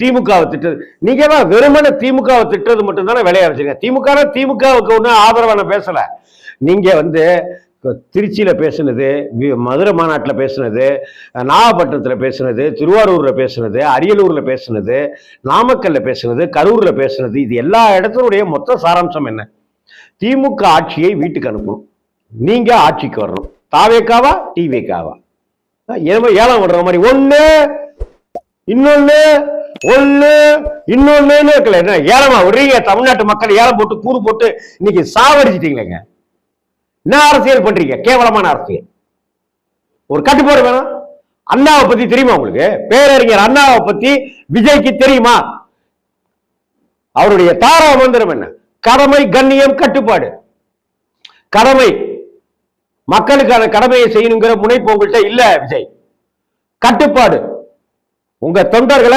திமுகவை திட்டுறது. நீங்க தான் வெறுமன திமுகவை திட்டுறது மட்டும் தானே வேலையா வச்சிருக்க. திமுகவுக்கு ஒன்றும் ஆதரவான பேசல. நீங்க திருச்சியில பேசுனது, மதுரை மாநாட்டில் பேசுனது, நாகப்பட்டினத்தில் பேசுனது, திருவாரூர்ல பேசுனது, அரியலூர்ல பேசுனது, நாமக்கல்ல பேசுனது, கரூர்ல பேசுனது, இது எல்லா இடத்தினுடைய மொத்த சாராம்சம் என்ன? திமுக ஆட்சியை வீட்டுக்கு அனுப்பணும், நீங்க ஆட்சிக்கு வரணும். தாவேக்காவா டிவேக்காவா? ஏலம் விடுற மாதிரி ஒண்ணு இன்னொன்னு இருக்கல. என்ன ஏலமா விடுறீங்க? தமிழ்நாட்டு மக்கள் ஏலம் போட்டு கூறு போட்டு இன்னைக்கு சாவடிச்சிட்டீங்களேங்க. என்ன அரசியல் பண்றீங்க? கேவலமான அரசியல். ஒரு கட்டுப்பாடு வேணும். அண்ணாவை பத்தி தெரியுமா உங்களுக்கு? பேரறிஞர் அண்ணாவை பத்தி விஜய்க்கு தெரியுமா? அவருடைய தாரா மந்திரம் என்ன? கடமை, கண்ணியம், கட்டுப்பாடு. கடமை, மக்களுக்கான கடமையை செய்யணுங்கிற முனைப்பு உங்கள்கிட்ட இல்ல விஜய். கட்டுப்பாடு, உங்க தொண்டர்களை